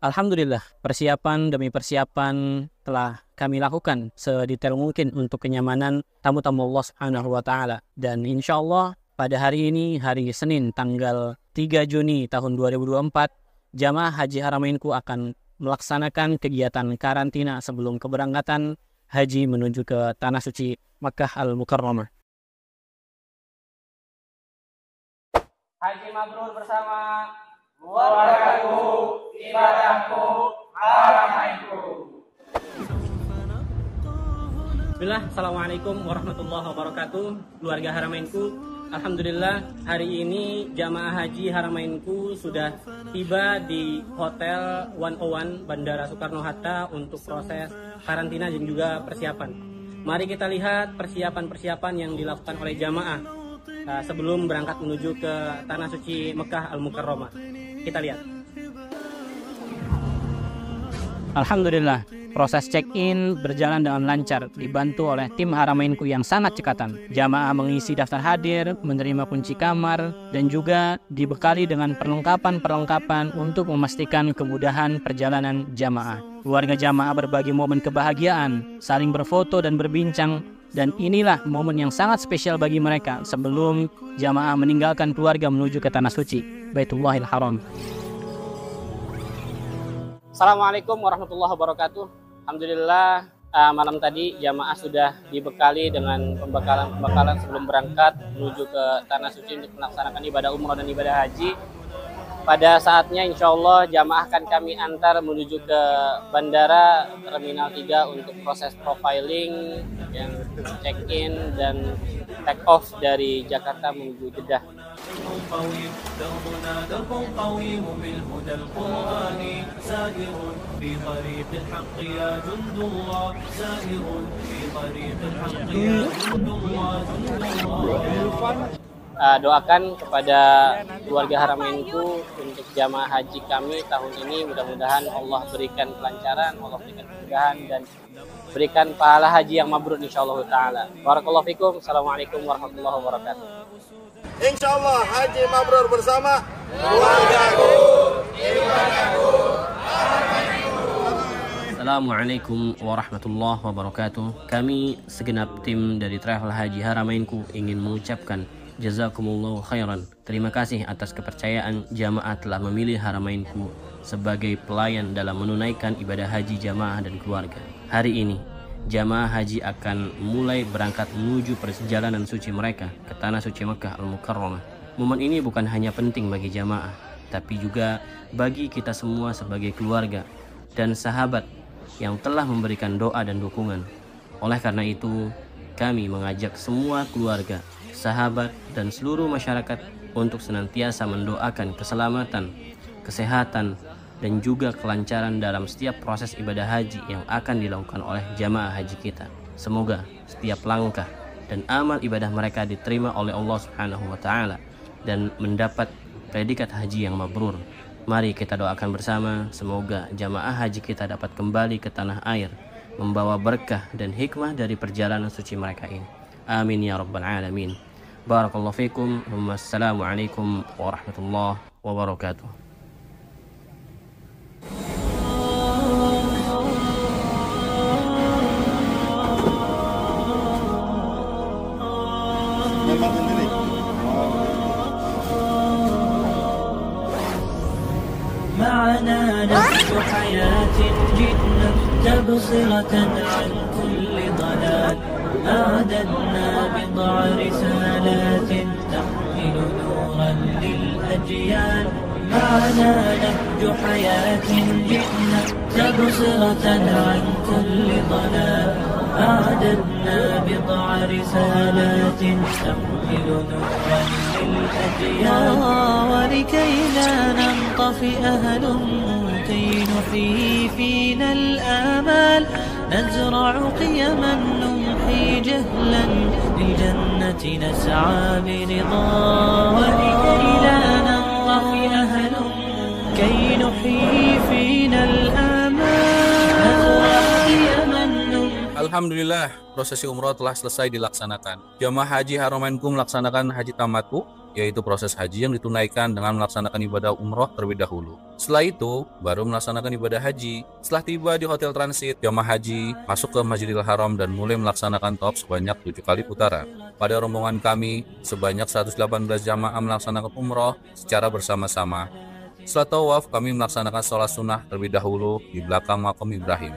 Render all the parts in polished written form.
Alhamdulillah, persiapan demi persiapan telah kami lakukan sedetail mungkin untuk kenyamanan tamu-tamu Allah Subhanahu wa Ta'ala. Dan insya Allah pada hari ini, hari Senin tanggal 3 Juni tahun 2024, jamaah Haji Haramainku akan melaksanakan kegiatan karantina sebelum keberangkatan haji menuju ke Tanah Suci Makkah Al-Mukarramah. Haji mabrur bersama keluargaku, ibadahku, haramainku. Bismillah, Assalamualaikum warahmatullahi wabarakatuh. Keluarga Haramainku, Alhamdulillah hari ini jamaah haji Haramainku sudah tiba di Hotel 101 Bandara Soekarno-Hatta untuk proses karantina dan juga persiapan. Mari kita lihat persiapan-persiapan yang dilakukan oleh jamaah sebelum berangkat menuju ke Tanah Suci Mekah Al-Mukarramah. Kita lihat. Alhamdulillah, proses check-in berjalan dengan lancar, dibantu oleh tim Haramainku yang sangat cekatan. Jamaah mengisi daftar hadir, menerima kunci kamar, dan juga dibekali dengan perlengkapan-perlengkapan untuk memastikan kemudahan perjalanan jamaah. Keluarga jamaah berbagi momen kebahagiaan, saling berfoto dan berbincang. Dan inilah momen yang sangat spesial bagi mereka sebelum jamaah meninggalkan keluarga menuju ke Tanah Suci, Baitullahil Haram. Assalamualaikum warahmatullahi wabarakatuh. Alhamdulillah malam tadi jamaah sudah dibekali dengan pembekalan sebelum berangkat menuju ke Tanah Suci untuk melaksanakan ibadah umrah dan ibadah haji. Pada saatnya insya Allah jamaah akan kami antar menuju ke Bandara Terminal 3 untuk proses profiling, yang check-in dan take off dari Jakarta menuju Jeddah. Doakan kepada keluarga Haramainku untuk jamaah haji kami tahun ini, mudah-mudahan Allah berikan kelancaran, Allah berikan kemudahan dan berikan pahala haji yang mabrur insyaallah taala. Barakallahu fikum. Assalamualaikum warahmatullahi wabarakatuh. Insyaallah haji mabrur bersama keluargaku, ibadahku, haramainku. Assalamualaikum warahmatullahi wabarakatuh. Kami segenap tim dari Travel Haji Haramainku ingin mengucapkan jazakumullahu khairan. Terima kasih atas kepercayaan jamaah telah memilih Haramainku sebagai pelayan dalam menunaikan ibadah haji jamaah dan keluarga. Hari ini, jamaah haji akan mulai berangkat menuju perjalanan suci mereka ke Tanah Suci Mekah Al-Mukarramah. Momen ini bukan hanya penting bagi jamaah, tapi juga bagi kita semua sebagai keluarga dan sahabat yang telah memberikan doa dan dukungan. Oleh karena itu, kami mengajak semua keluarga, sahabat, dan seluruh masyarakat untuk senantiasa mendoakan keselamatan, kesehatan, dan juga kelancaran dalam setiap proses ibadah haji yang akan dilakukan oleh jamaah haji kita. Semoga setiap langkah dan amal ibadah mereka diterima oleh Allah Subhanahu wa Ta'ala dan mendapat predikat haji yang mabrur. Mari kita doakan bersama, semoga jamaah haji kita dapat kembali ke tanah air, membawa berkah dan hikmah dari perjalanan suci mereka ini. Amin ya rabbal alamin. Barakallahu fikum. Wassalamualaikum warahmatullahi wabarakatuh. معنا نهج حياة جئنا تبصرة عن كل ضلال أعددنا بضع رسالات تحمل نورا للأجيال معنا نهج حياة جئنا تبصرة عن كل ضلال أعددنا بضع رسالات تحمل نورا للأجيال ولكي لا ننطفئ هلم كي نحيي فينا الآمال نزرع قيما نمحي جهلا للجنة نسعى برضا ولكي لا ننطفئ هلم كي نحيي فينا الآمال نزرع قيما نمحي. Alhamdulillah, prosesi umroh telah selesai dilaksanakan. Jamaah haji Haramainku melaksanakan haji tamattu yaitu proses haji yang ditunaikan dengan melaksanakan ibadah umroh terlebih dahulu. Setelah itu, baru melaksanakan ibadah haji. Setelah tiba di hotel transit, jamaah haji masuk ke Masjidil Haram dan mulai melaksanakan tawaf sebanyak 7 kali putaran. Pada rombongan kami, sebanyak 118 jamaah melaksanakan umroh secara bersama-sama. Setelah tawaf, kami melaksanakan sholat sunnah terlebih dahulu di belakang makam Ibrahim.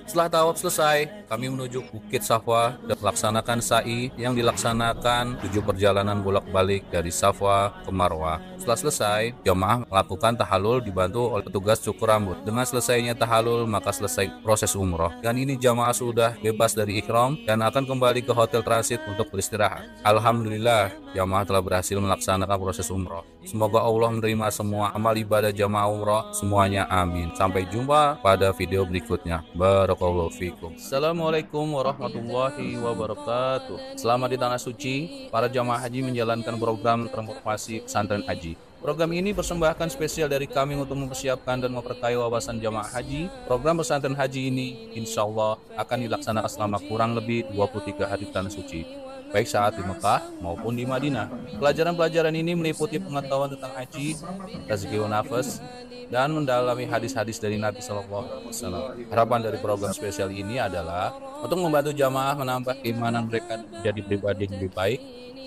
Setelah tawaf selesai, kami menuju Bukit Safa dan melaksanakan sa'i yang dilaksanakan 7 perjalanan bolak-balik dari Safa ke Marwah. Setelah selesai, jamaah melakukan tahallul dibantu oleh petugas cukur rambut. Dengan selesainya tahallul, maka selesai proses umroh. Dan ini jamaah sudah bebas dari ihram dan akan kembali ke hotel transit untuk beristirahat. Alhamdulillah, jamaah telah berhasil melaksanakan proses umroh. Semoga Allah menerima semua amal ibadah jamaah umroh semuanya, amin. Sampai jumpa pada video berikutnya. Barakallahu fikum. Assalamualaikum warahmatullahi wabarakatuh. Selama di Tanah Suci, para jamaah haji menjalankan program transformasi pesantren haji. Program ini persembahkan spesial dari kami untuk mempersiapkan dan memperkaya wawasan jamaah haji. Program pesantren haji ini insya Allah akan dilaksanakan selama kurang lebih 23 hari di Tanah Suci, baik saat di Mekah maupun di Madinah. Pelajaran-pelajaran ini meliputi pengetahuan tentang haji, tazkiyah nafas, dan mendalami hadis-hadis dari Nabi SAW. Harapan dari program spesial ini adalah untuk membantu jamaah menambah keimanan mereka menjadi pribadi yang lebih baik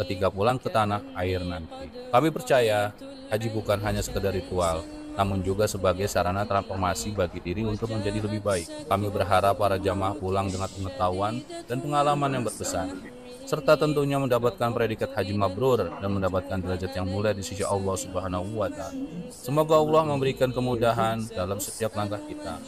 ketika pulang ke tanah air nanti. Kami percaya haji bukan hanya sekedar ritual, namun juga sebagai sarana transformasi bagi diri untuk menjadi lebih baik. Kami berharap para jamaah pulang dengan pengetahuan dan pengalaman yang berkesan, serta tentunya mendapatkan predikat haji mabrur dan mendapatkan derajat yang mulia di sisi Allah Subhanahu wa Ta'ala. Semoga Allah memberikan kemudahan dalam setiap langkah kita.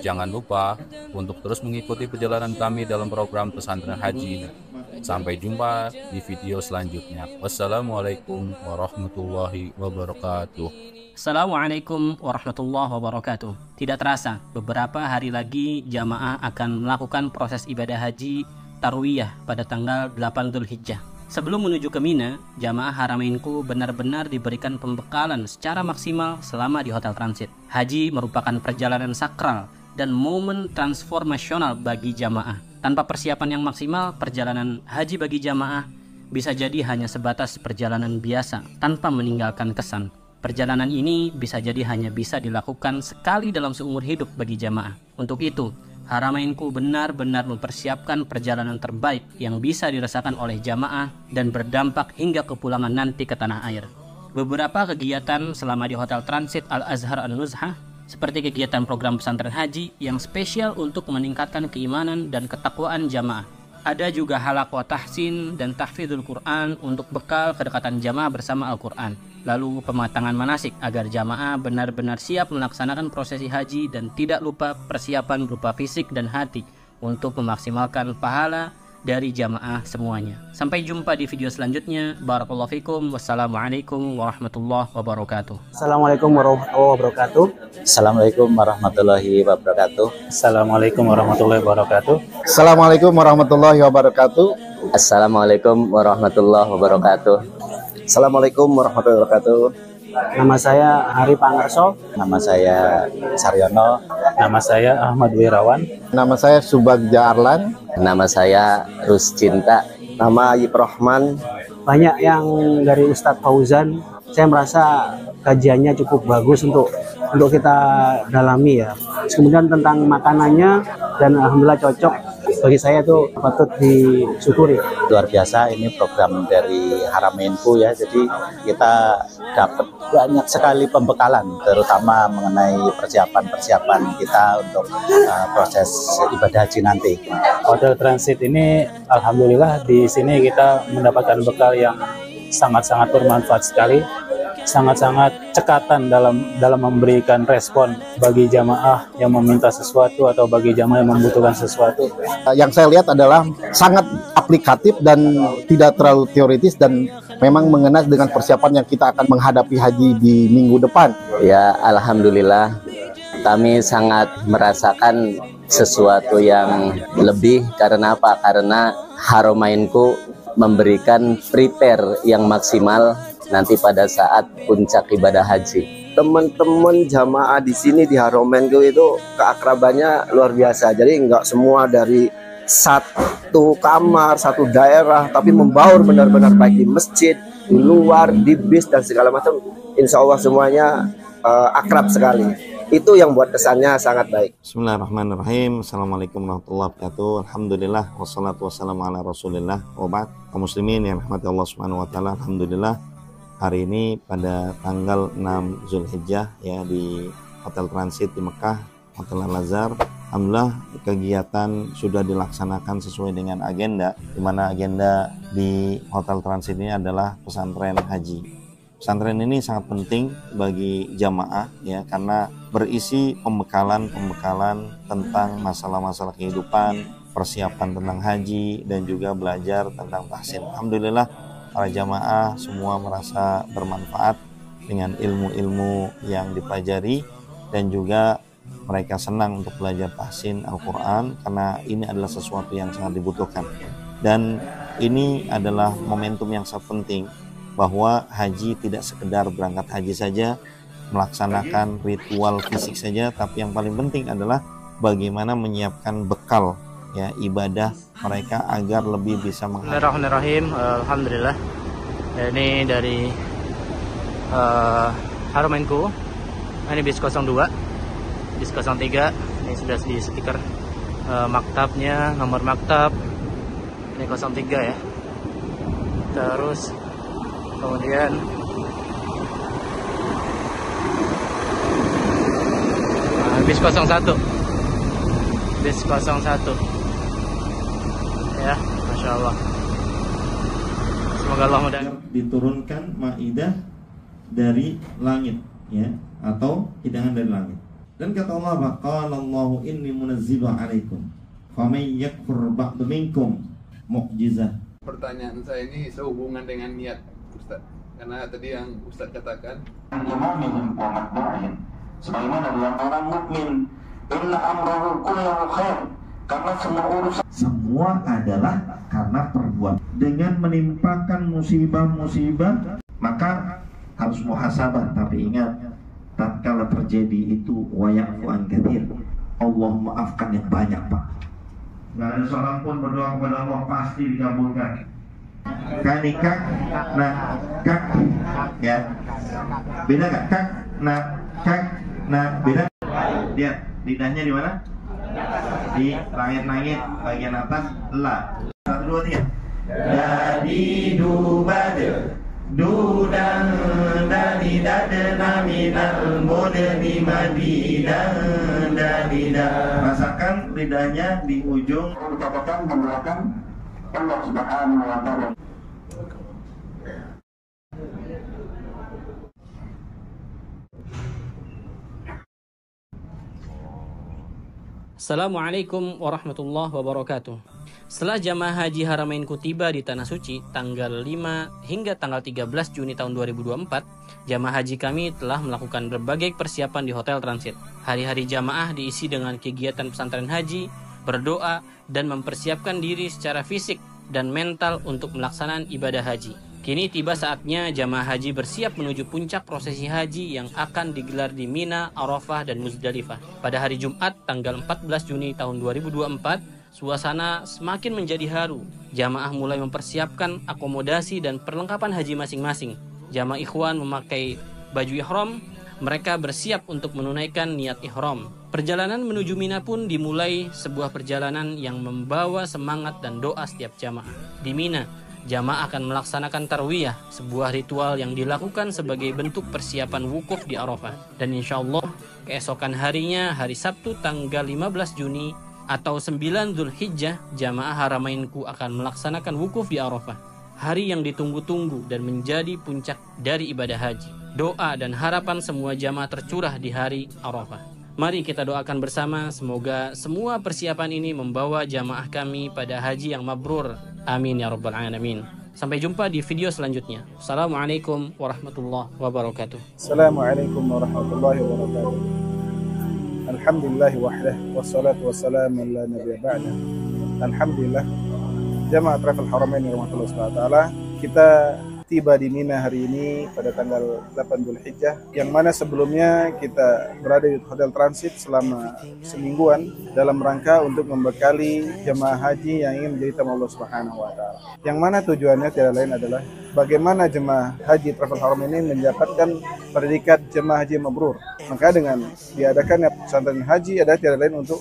Jangan lupa untuk terus mengikuti perjalanan kami dalam program pesantren haji ini. Sampai jumpa di video selanjutnya. Wassalamualaikum warahmatullahi wabarakatuh. Assalamualaikum warahmatullahi wabarakatuh. Tidak terasa, beberapa hari lagi jamaah akan melakukan proses ibadah haji Tarwiyah pada tanggal 8 Dzulhijjah. Sebelum menuju ke Mina, jamaah Haramainku benar-benar diberikan pembekalan secara maksimal selama di hotel transit. Haji merupakan perjalanan sakral dan momen transformasional bagi jamaah. Tanpa persiapan yang maksimal, perjalanan haji bagi jamaah bisa jadi hanya sebatas perjalanan biasa tanpa meninggalkan kesan. Perjalanan ini bisa jadi hanya bisa dilakukan sekali dalam seumur hidup bagi jamaah. Untuk itu, Haramainku benar-benar mempersiapkan perjalanan terbaik yang bisa dirasakan oleh jamaah dan berdampak hingga kepulangan nanti ke tanah air. Beberapa kegiatan selama di Hotel Transit Al-Azhar An-Nuzhah, seperti kegiatan program pesantren haji yang spesial untuk meningkatkan keimanan dan ketakwaan jamaah. Ada juga halaqah tahsin dan tahfidzul Quran untuk bekal kedekatan jamaah bersama Al-Quran. Lalu pematangan manasik agar jamaah benar-benar siap melaksanakan prosesi haji dan tidak lupa persiapan berupa fisik dan hati untuk memaksimalkan pahala dari jamaah semuanya. Sampai jumpa di video selanjutnya. Barakallahu fikum. Wassalamualaikum warahmatullahi wabarakatuh. Assalamualaikum warahmatullahi wabarakatuh. Assalamualaikum warahmatullahi wabarakatuh. Assalamualaikum warahmatullahi wabarakatuh. Assalamualaikum warahmatullahi wabarakatuh. Assalamualaikum warahmatullahi wabarakatuh. Assalamualaikum warahmatullahi wabarakatuh. Nama saya Hari Pangarso. Nama saya Saryono. Nama saya Ahmad Wirawan. Nama saya Subagja Arlan. Nama saya Ruscinta. Nama Ayib Rahman. Banyak yang dari Ustadz Fauzan. Saya merasa kajiannya cukup bagus untuk kita dalami ya. Kemudian tentang makanannya dan alhamdulillah cocok. Bagi saya itu patut disyukuri. Luar biasa ini program dari Haramainku ya. Jadi kita dapat banyak sekali pembekalan, terutama mengenai persiapan-persiapan kita untuk proses ibadah haji nanti. Hotel Transit ini alhamdulillah di sini kita mendapatkan bekal yang sangat-sangat bermanfaat sekali. Sangat-sangat cekatan dalam memberikan respon bagi jamaah yang meminta sesuatu atau bagi jamaah yang membutuhkan sesuatu. Yang saya lihat adalah sangat aplikatif dan tidak terlalu teoritis dan memang mengena dengan persiapan yang kita akan menghadapi haji di minggu depan. Ya, alhamdulillah kami sangat merasakan sesuatu yang lebih. Karena apa? Karena Haramainku memberikan prepare yang maksimal nanti pada saat puncak ibadah haji. Teman-teman jamaah di sini di Haramainku itu keakrabannya luar biasa. Jadi nggak semua dari satu kamar, satu daerah, tapi membaur benar-benar baik di masjid, di luar, di bis dan segala macam, insya Allah semuanya akrab sekali. Itu yang buat kesannya sangat baik. Bismillahirrahmanirrahim. Assalamualaikum warahmatullahi wabarakatuh. Alhamdulillah wassalatu wassalamu ala Rasulillah wa ba'd. Kaum muslimin yang rahmati Allah Subhanahu wa taala, alhamdulillah hari ini pada tanggal 6 Zulhijjah ya di Hotel Transit di Mekah, Hotel Al-Azhar. Alhamdulillah kegiatan sudah dilaksanakan sesuai dengan agenda, di mana agenda di Hotel Transit ini adalah pesantren haji. Pesantren ini sangat penting bagi jamaah ya, karena berisi pembekalan tentang masalah-masalah kehidupan, persiapan tentang haji, dan juga belajar tentang tahsin. Alhamdulillah para jamaah semua merasa bermanfaat dengan ilmu-ilmu yang dipelajari, dan juga mereka senang untuk belajar tahsin Al-Quran karena ini adalah sesuatu yang sangat dibutuhkan. Dan ini adalah momentum yang sangat penting, bahwa haji tidak sekedar berangkat haji saja, melaksanakan ritual fisik saja, tapi yang paling penting adalah bagaimana menyiapkan bekal ya ibadah mereka agar lebih bisa menghadapi. Bismillahirrahmanirrahim. Alhamdulillah. Ini dari Haramainku. Ini bis 02, bis 03. Ini sudah di stiker maktabnya, nomor maktab. Ini 03 ya. Terus kemudian bis 01, bis 01 ya, Masya Allah. Semoga Allah mudah. Diturunkan maidah dari langit ya, atau hidangan dari langit. Dan kata Allah, qaalallahu inni munazzilu 'alaikum faman yakfur ba'du minkum mu'jizah. Pertanyaan saya ini sehubungan dengan niat Ustaz, karena tadi yang Ustaz katakan sebagaimana dalam orang mukmin, inna amrahu kullahu khair, karena semua urusan semua adalah karena perbuatan. Dengan menimpakan musibah-musibah maka harus muhasabah, tapi ingat tatkala terjadi itu wayafu an katsir, Allah maafkan yang banyak, Pak. Nggak ada seorang pun berdoa kepada Allah pasti dikabulkan. Kanikak, nah, kak, ya, beda gak? Kak, nah, beda. Lihat lidahnya di mana? Di langit-langit bagian atas, la. 1, 2, 3. Dadi dubade, dudang dadi dadena minal modeni madidan dadida. Rasakan lidahnya di ujung. dikatakan mendoakan Allah Subhanahu wa taala. Assalamualaikum warahmatullahi wabarakatuh. Setelah jamaah haji Haramainku tiba di Tanah Suci tanggal 5 hingga tanggal 13 Juni tahun 2024, jamaah haji kami telah melakukan berbagai persiapan di Hotel Transit. Hari-hari jamaah diisi dengan kegiatan pesantren haji, berdoa, dan mempersiapkan diri secara fisik dan mental untuk melaksanakan ibadah haji. Kini tiba saatnya jamaah haji bersiap menuju puncak prosesi haji yang akan digelar di Mina, Arafah, dan Muzdalifah. Pada hari Jumat tanggal 14 Juni tahun 2024, suasana semakin menjadi haru. Jamaah mulai mempersiapkan akomodasi dan perlengkapan haji masing-masing. Jamaah ikhwan memakai baju ihram. Mereka bersiap untuk menunaikan niat ihram. Perjalanan menuju Mina pun dimulai, sebuah perjalanan yang membawa semangat dan doa setiap jamaah. Di Mina, jamaah akan melaksanakan tarwiyah, sebuah ritual yang dilakukan sebagai bentuk persiapan wukuf di Arafah. Dan insya Allah keesokan harinya, hari Sabtu tanggal 15 Juni atau 9 Zulhijjah, jamaah Haramainku akan melaksanakan wukuf di Arafah. Hari yang ditunggu-tunggu dan menjadi puncak dari ibadah haji. Doa dan harapan semua jamaah tercurah di hari Arafah. Mari kita doakan bersama, semoga semua persiapan ini membawa jamaah kami pada haji yang mabrur. Amin ya rabbal alamin. Sampai jumpa di video selanjutnya. Assalamualaikum warahmatullahi wabarakatuh. Assalamualaikum warahmatullahi wabarakatuh. Alhamdulillah wahdah wassalatu wassalamu ala nabiyyi ba'da. Alhamdulillah, jamaah Travel Haramain rahmatullah SWT, kita tiba di Mina hari ini pada tanggal 8 Dzulhijjah, yang mana sebelumnya kita berada di hotel transit selama semingguan dalam rangka untuk membekali jemaah haji yang ingin menjadi tamu Allah Subhanahu wa Ta'ala. Yang mana tujuannya tidak lain adalah bagaimana jemaah haji Travel Haram ini mendapatkan predikat jemaah haji mabrur. Maka dengan diadakannya pesantren haji adalah tidak lain untuk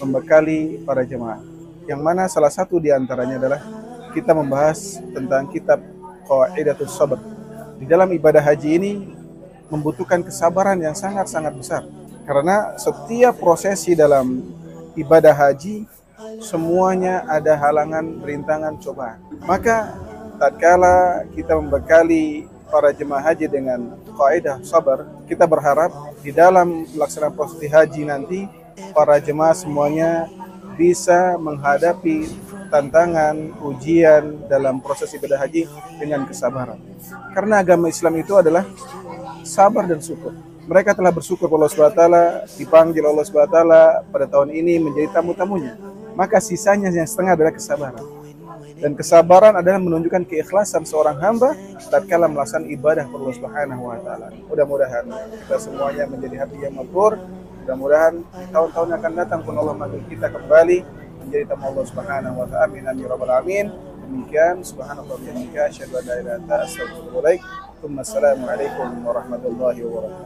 membekali para jemaah. Yang mana salah satu di antaranya adalah kita membahas tentang kitab Qaidatus Sabr. Di dalam ibadah haji ini membutuhkan kesabaran yang sangat-sangat besar. Karena setiap prosesi dalam ibadah haji semuanya ada halangan, rintangan, cobaan. Maka tatkala kita membekali para jemaah haji dengan Qaidah Sabar, kita berharap di dalam pelaksanaan prosesi haji nanti para jemaah semuanya bisa menghadapi tantangan, ujian dalam proses ibadah haji dengan kesabaran. Karena agama Islam itu adalah sabar dan syukur. Mereka telah bersyukur Allah SWT, dipanggil Allah SWT pada tahun ini menjadi tamu-tamunya. Maka sisanya yang setengah adalah kesabaran. Dan kesabaran adalah menunjukkan keikhlasan seorang hamba tatkala melaksanakan ibadah Allah Subhanahu wa Ta'ala. Mudah-mudahan kita semuanya menjadi hati yang mabrur. Mudah-mudahan tahun-tahun yang akan datang pun Allah manggil kita kembali menjadi tamu Allah Subhanahu wa Ta'ala. Amin ya rabbal alamin. Demikian subhanallah wa bihamdihi asyhadu an la ilaha illa anta astaghfiruka wa assalamualaikum warahmatullahi wabarakatuh.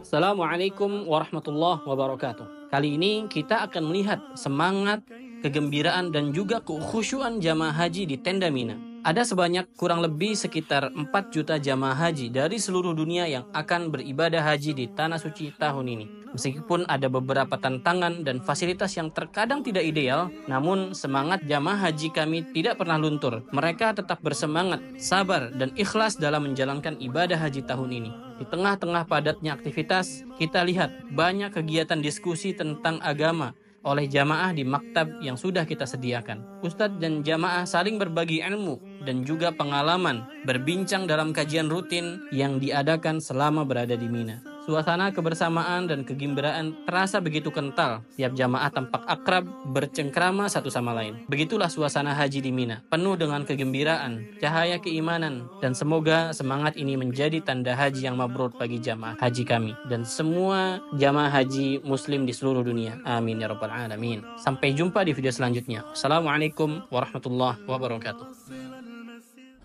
Assalamualaikum warahmatullahi wabarakatuh. Kali ini kita akan melihat semangat, kegembiraan dan juga kekhusyuan jamaah haji di tenda Mina. Ada sebanyak kurang lebih sekitar 4 juta jamaah haji dari seluruh dunia yang akan beribadah haji di Tanah Suci tahun ini. Meskipun ada beberapa tantangan dan fasilitas yang terkadang tidak ideal, namun semangat jamaah haji kami tidak pernah luntur. Mereka tetap bersemangat, sabar, dan ikhlas dalam menjalankan ibadah haji tahun ini. Di tengah-tengah padatnya aktivitas, kita lihat banyak kegiatan diskusi tentang agama oleh jamaah di maktab yang sudah kita sediakan. Ustadz dan jamaah saling berbagi ilmu dan juga pengalaman, berbincang dalam kajian rutin yang diadakan selama berada di Mina. Suasana kebersamaan dan kegembiraan terasa begitu kental. Tiap jamaah tampak akrab, bercengkrama satu sama lain. Begitulah suasana haji di Mina, penuh dengan kegembiraan, cahaya keimanan, dan semoga semangat ini menjadi tanda haji yang mabrur bagi jamaah haji kami dan semua jamaah haji muslim di seluruh dunia. Amin ya rabbal alamin. Sampai jumpa di video selanjutnya. Assalamualaikum warahmatullahi wabarakatuh.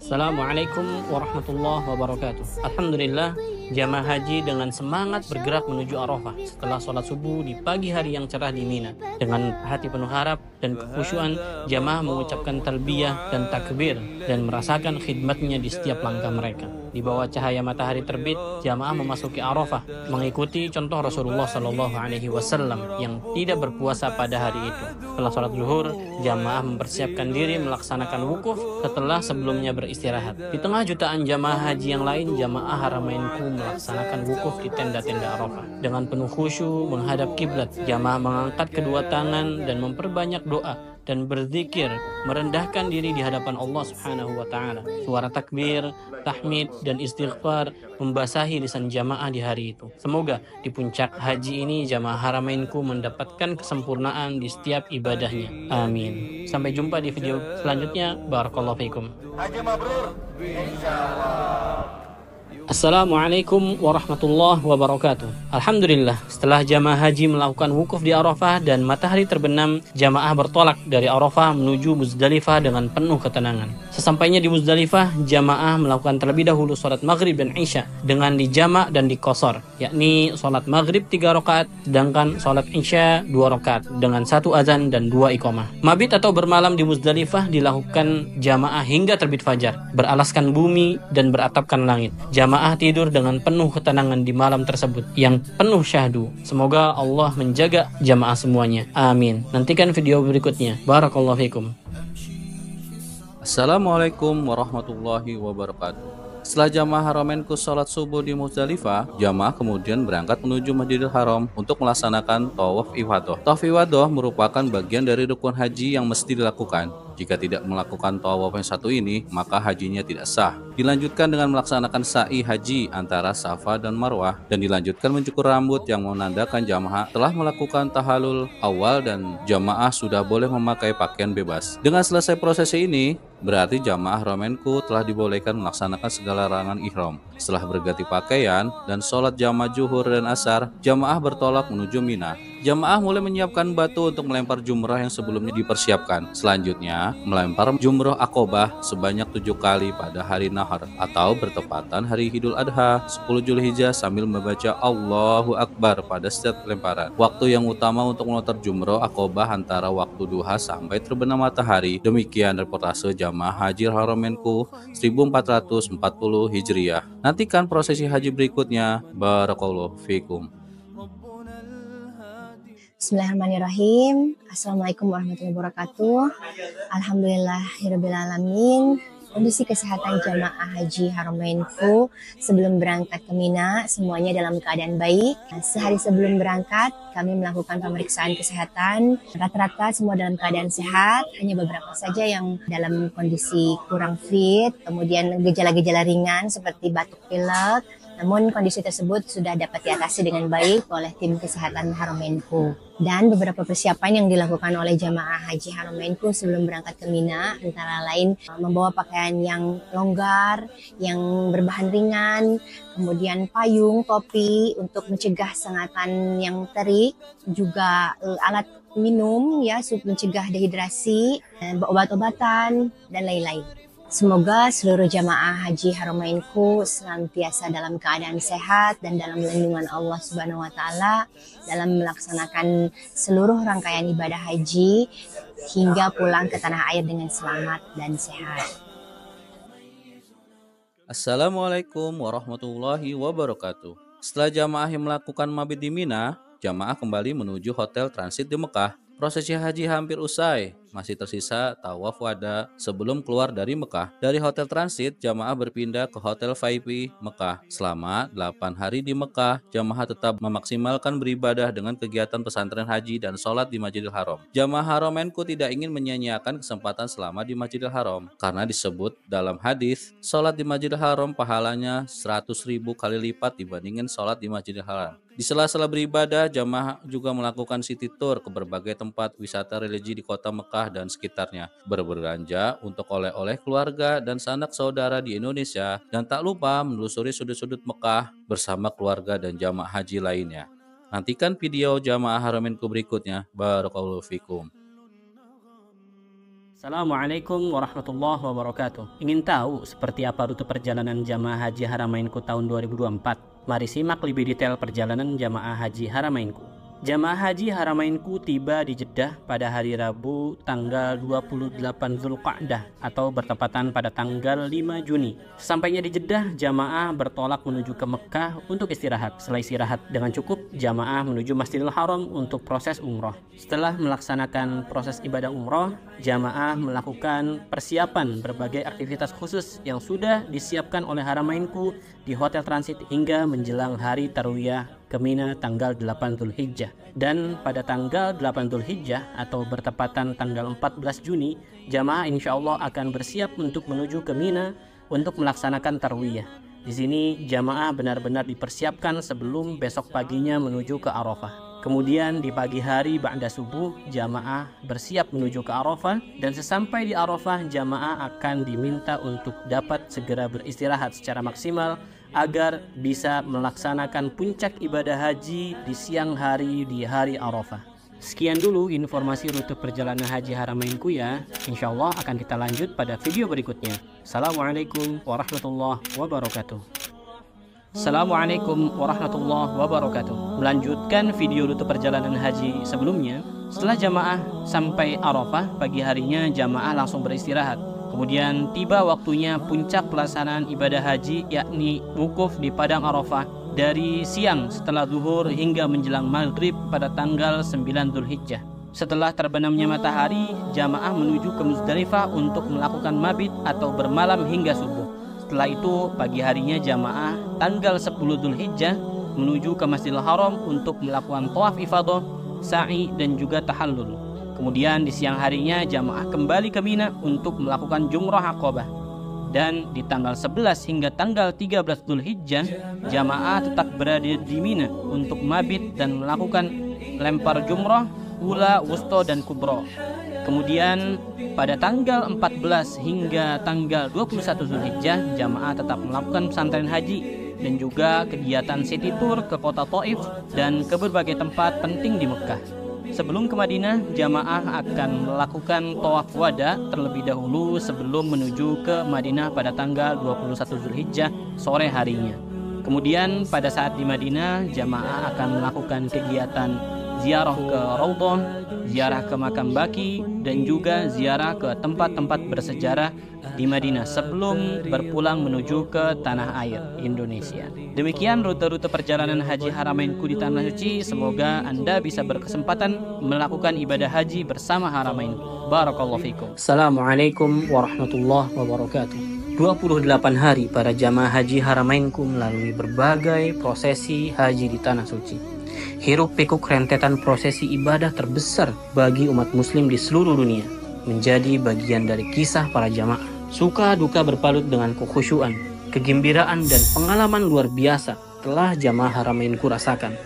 Assalamualaikum warahmatullahi wabarakatuh. Alhamdulillah, jamaah haji dengan semangat bergerak menuju Arafah setelah sholat subuh di pagi hari yang cerah di Mina. Dengan hati penuh harap dan kekhusyuan, jamaah mengucapkan talbiyah dan takbir dan merasakan khidmatnya di setiap langkah mereka. Di bawah cahaya matahari terbit, jamaah memasuki Arafah, mengikuti contoh Rasulullah SAW yang tidak berpuasa pada hari itu. Setelah sholat zuhur, jamaah mempersiapkan diri melaksanakan wukuf setelah sebelumnya beristirahat. Di tengah jutaan jamaah haji yang lain, jamaah Haramainku melaksanakan wukuf di tenda-tenda Arafah. Dengan penuh khusyuk menghadap kiblat, jamaah mengangkat kedua tangan dan memperbanyak doa dan berzikir, merendahkan diri di hadapan Allah Subhanahu wa Ta'ala. Suara takbir, tahmid, dan istighfar membasahi lisan jamaah di hari itu. Semoga di puncak haji ini jamaah Haramainku mendapatkan kesempurnaan di setiap ibadahnya. Amin. Sampai jumpa di video selanjutnya. Barakallahu fikum. Haji mabrur, insyaallah. Assalamualaikum warahmatullahi wabarakatuh. Alhamdulillah, setelah jamaah haji melakukan wukuf di Arafah dan matahari terbenam, jamaah bertolak dari Arafah menuju Muzdalifah dengan penuh ketenangan. Sesampainya di Muzdalifah, jamaah melakukan terlebih dahulu sholat maghrib dan isya dengan dijamak dan dikosor, yakni sholat maghrib 3 rakaat, sedangkan sholat isya 2 rakaat dengan 1 azan dan 2 iqamah. Mabit atau bermalam di Muzdalifah dilakukan jamaah hingga terbit fajar, beralaskan bumi dan beratapkan langit. Jamaah tidur dengan penuh ketenangan di malam tersebut yang penuh syahdu. Semoga Allah menjaga jamaah semuanya. Amin. Nantikan video berikutnya. Barakallahu fikum. Assalamualaikum warahmatullahi wabarakatuh. Setelah jamaah Haramainku sholat subuh di Muzdalifah, jamaah kemudian berangkat menuju Masjidil Haram untuk melaksanakan tawaf ifadah. Tawaf ifadah merupakan bagian dari rukun haji yang mesti dilakukan. Jika tidak melakukan tawaf yang satu ini, maka hajinya tidak sah. Dilanjutkan dengan melaksanakan sa'i haji antara Safa dan Marwah, dan dilanjutkan mencukur rambut yang menandakan jamaah telah melakukan tahalul awal dan jamaah sudah boleh memakai pakaian bebas. Dengan selesai prosesi ini, berarti jamaah Haramainku telah dibolehkan melaksanakan segala larangan ihram. Setelah berganti pakaian dan sholat jamaah zuhur dan asar, jamaah bertolak menuju Mina. Jamaah mulai menyiapkan batu untuk melempar jumrah yang sebelumnya dipersiapkan. Selanjutnya, melempar jumrah Aqobah sebanyak 7 kali pada hari Nahar atau bertepatan hari Idul Adha 10 Zulhijjah sambil membaca Allahu Akbar pada setiap lemparan. Waktu yang utama untuk melontar jumrah Aqobah antara waktu duha sampai terbenam matahari. Demikian reportase jamaah haji Haramainku 1440 Hijriah. Nantikan prosesi haji berikutnya. Barakallahu fikum. Bismillahirrahmanirrahim. Assalamualaikum warahmatullahi wabarakatuh. Alhamdulillahirabbil alamin. Kondisi kesehatan jamaah haji Haramainku sebelum berangkat ke Mina semuanya dalam keadaan baik. Sehari sebelum berangkat kami melakukan pemeriksaan kesehatan. Rata-rata semua dalam keadaan sehat, hanya beberapa saja yang dalam kondisi kurang fit, kemudian gejala-gejala ringan seperti batuk pilek. Namun kondisi tersebut sudah dapat diatasi dengan baik oleh tim kesehatan Haramainku. Dan beberapa persiapan yang dilakukan oleh jamaah haji Haramainku sebelum berangkat ke Mina antara lain membawa pakaian yang longgar, yang berbahan ringan, kemudian payung, topi untuk mencegah sengatan yang terik, juga alat minum ya mencegah dehidrasi, obat-obatan dan lain-lain. Semoga seluruh jamaah haji Haramainku senantiasa dalam keadaan sehat dan dalam lindungan Allah Subhanahu wa taala dalam melaksanakan seluruh rangkaian ibadah haji hingga pulang ke tanah air dengan selamat dan sehat. Assalamualaikum warahmatullahi wabarakatuh. Setelah jamaah yang melakukan mabit di Mina, jamaah kembali menuju hotel transit di Mekah. Prosesi haji hampir usai, masih tersisa tawaf wada sebelum keluar dari Mekah. Dari hotel transit, jamaah berpindah ke hotel VIP Mekah. Selama 8 hari di Mekah, jamaah tetap memaksimalkan beribadah dengan kegiatan pesantren haji dan sholat di Masjidil Haram. Jamaah Haramainku tidak ingin menyia-nyiakan kesempatan selama di Masjidil Haram, karena disebut dalam hadis, sholat di Masjidil Haram pahalanya 100.000 kali lipat dibandingkan sholat di Masjidil Haram. Di sela-sela beribadah, jamaah juga melakukan city tour ke berbagai tempat wisata religi di kota Mekah dan sekitarnya, berbelanja untuk oleh-oleh keluarga dan sanak saudara di Indonesia, dan tak lupa menelusuri sudut-sudut Mekah bersama keluarga dan jamaah haji lainnya. Nantikan video jamaah Haramainku berikutnya. Barakallahu fikum. Assalamualaikum warahmatullahi wabarakatuh. Ingin tahu seperti apa rute perjalanan jamaah haji Haramainku tahun 2024? Mari simak lebih detail perjalanan jamaah haji Haramainku. Jamaah haji Haramainku tiba di Jeddah pada hari Rabu tanggal 28 Zulqa'dah atau bertepatan pada tanggal 5 Juni. Sampainya di Jeddah, jamaah bertolak menuju ke Mekah untuk istirahat. Setelah istirahat dengan cukup, jamaah menuju Masjidil Haram untuk proses umroh. Setelah melaksanakan proses ibadah umroh, jamaah melakukan persiapan berbagai aktivitas khusus yang sudah disiapkan oleh Haramainku di hotel transit hingga menjelang hari Tarwiyah ke Mina tanggal 8 Zulhijjah. Dan pada tanggal 8 Zulhijjah atau bertepatan tanggal 14 Juni, jamaah insya Allah akan bersiap untuk menuju ke Mina untuk melaksanakan Tarwiyah. Di sini jamaah benar-benar dipersiapkan sebelum besok paginya menuju ke Arafah. Kemudian di pagi hari ba'da subuh, jamaah bersiap menuju ke Arafah, dan sesampai di Arafah, jamaah akan diminta untuk dapat segera beristirahat secara maksimal agar bisa melaksanakan puncak ibadah haji di siang hari di hari Arafah. Sekian dulu informasi rute perjalanan haji Haramainku ya. Insya Allah akan kita lanjut pada video berikutnya. Assalamualaikum warahmatullahi wabarakatuh. Assalamualaikum warahmatullahi wabarakatuh. Melanjutkan video rute perjalanan haji sebelumnya, setelah jamaah sampai Arafah, pagi harinya jamaah langsung beristirahat. Kemudian tiba waktunya puncak pelaksanaan ibadah haji, yakni wukuf di Padang Arafah dari siang setelah zuhur hingga menjelang maghrib pada tanggal 9 Zulhijjah. Setelah terbenamnya matahari, jamaah menuju ke Muzdalifah untuk melakukan mabit atau bermalam hingga subuh. Setelah itu, pagi harinya jamaah tanggal 10 Zulhijjah menuju ke Masjidil Haram untuk melakukan tawaf ifadah, sa'i dan juga tahallul. Kemudian di siang harinya jamaah kembali ke Mina untuk melakukan jumrah Aqobah. Dan di tanggal 11 hingga tanggal 13 Zulhijjah, jamaah tetap berada di Mina untuk mabit dan melakukan lempar jumrah, ula, wusta dan kubra. Kemudian pada tanggal 14 hingga tanggal 21 Zulhijjah, jamaah tetap melakukan pesantren haji dan juga kegiatan city tour ke kota Taif dan ke berbagai tempat penting di Mekah. Sebelum ke Madinah, jamaah akan melakukan tawaf wada terlebih dahulu sebelum menuju ke Madinah pada tanggal 21 Zulhijjah sore harinya. Kemudian pada saat di Madinah, jamaah akan melakukan kegiatan ziarah ke Raudhah, ziarah ke makam Baqi, dan juga ziarah ke tempat-tempat bersejarah di Madinah sebelum berpulang menuju ke tanah air Indonesia. Demikian rute-rute perjalanan haji Haramainku di Tanah Suci. Semoga Anda bisa berkesempatan melakukan ibadah haji bersama Haramain. Barakallahu fikum. Assalamualaikum warahmatullahi wabarakatuh. 28 hari para jamaah haji Haramainku melalui berbagai prosesi haji di Tanah Suci. Hiruk pikuk rentetan prosesi ibadah terbesar bagi umat muslim di seluruh dunia menjadi bagian dari kisah para jamaah. Suka duka berpalut dengan kekhusyuan, kegembiraan dan pengalaman luar biasa telah jamaah Haramainku rasakan.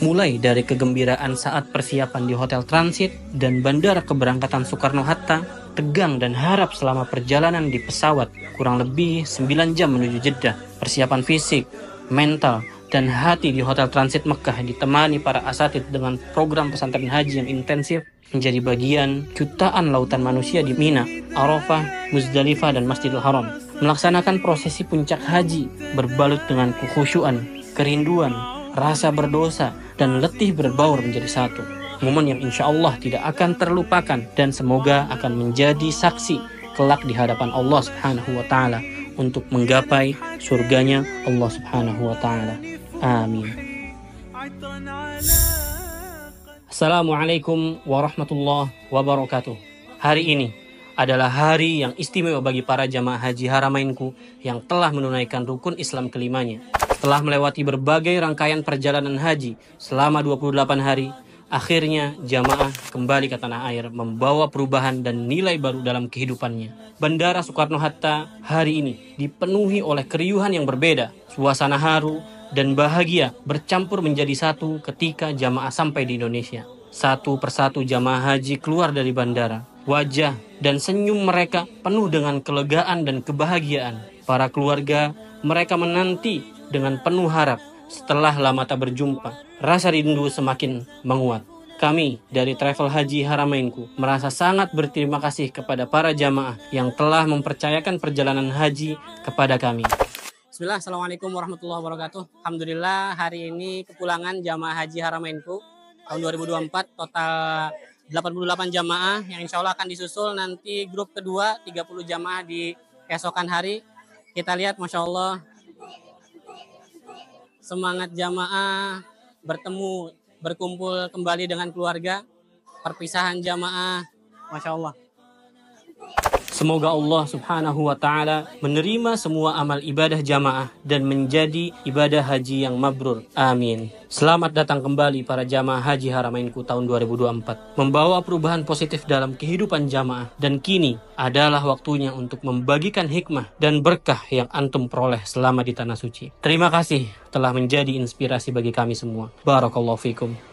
Mulai dari kegembiraan saat persiapan di hotel transit dan bandara keberangkatan Soekarno-Hatta, tegang dan harap selama perjalanan di pesawat kurang lebih 9 jam menuju Jeddah, persiapan fisik, mental, dan hati di hotel transit Mekah ditemani para asatid dengan program pesantren haji yang intensif menjadi bagian jutaan lautan manusia di Mina, Arafah, Muzdalifah, dan Masjidil Haram. Melaksanakan prosesi puncak haji berbalut dengan kekhusyuan, kerinduan, rasa berdosa, dan letih berbaur menjadi satu. Momen yang insya Allah tidak akan terlupakan dan semoga akan menjadi saksi kelak di hadapan Allah Subhanahu wa Ta'ala untuk menggapai surganya Allah Subhanahu wa Ta'ala. Amin. Assalamualaikum warahmatullahi wabarakatuh. Hari ini adalah hari yang istimewa bagi para jamaah haji Haramainku yang telah menunaikan rukun Islam kelimanya. Setelah melewati berbagai rangkaian perjalanan haji selama 28 hari, akhirnya jamaah kembali ke tanah air membawa perubahan dan nilai baru dalam kehidupannya. Bandara Soekarno-Hatta hari ini dipenuhi oleh keriuhan yang berbeda, suasana haru dan bahagia bercampur menjadi satu ketika jamaah sampai di Indonesia. Satu persatu jamaah haji keluar dari bandara. Wajah dan senyum mereka penuh dengan kelegaan dan kebahagiaan. Para keluarga, mereka menanti dengan penuh harap setelah lama tak berjumpa. Rasa rindu semakin menguat. Kami dari Travel Haji Haramainku merasa sangat berterima kasih kepada para jamaah yang telah mempercayakan perjalanan haji kepada kami. Bismillah, Assalamualaikum warahmatullahi wabarakatuh. Alhamdulillah hari ini kepulangan jamaah haji Haramainku tahun 2024 total 88 jamaah yang insya Allah akan disusul nanti grup kedua 30 jamaah di keesokan hari. Kita lihat Masya Allah semangat jamaah bertemu, berkumpul kembali dengan keluarga, perpisahan jamaah, Masya Allah. Semoga Allah Subhanahu wa Ta'ala menerima semua amal ibadah jamaah dan menjadi ibadah haji yang mabrur. Amin. Selamat datang kembali para jamaah haji Haramainku tahun 2024. Membawa perubahan positif dalam kehidupan jamaah dan kini adalah waktunya untuk membagikan hikmah dan berkah yang antum peroleh selama di Tanah Suci. Terima kasih telah menjadi inspirasi bagi kami semua. Barakallahu fikum.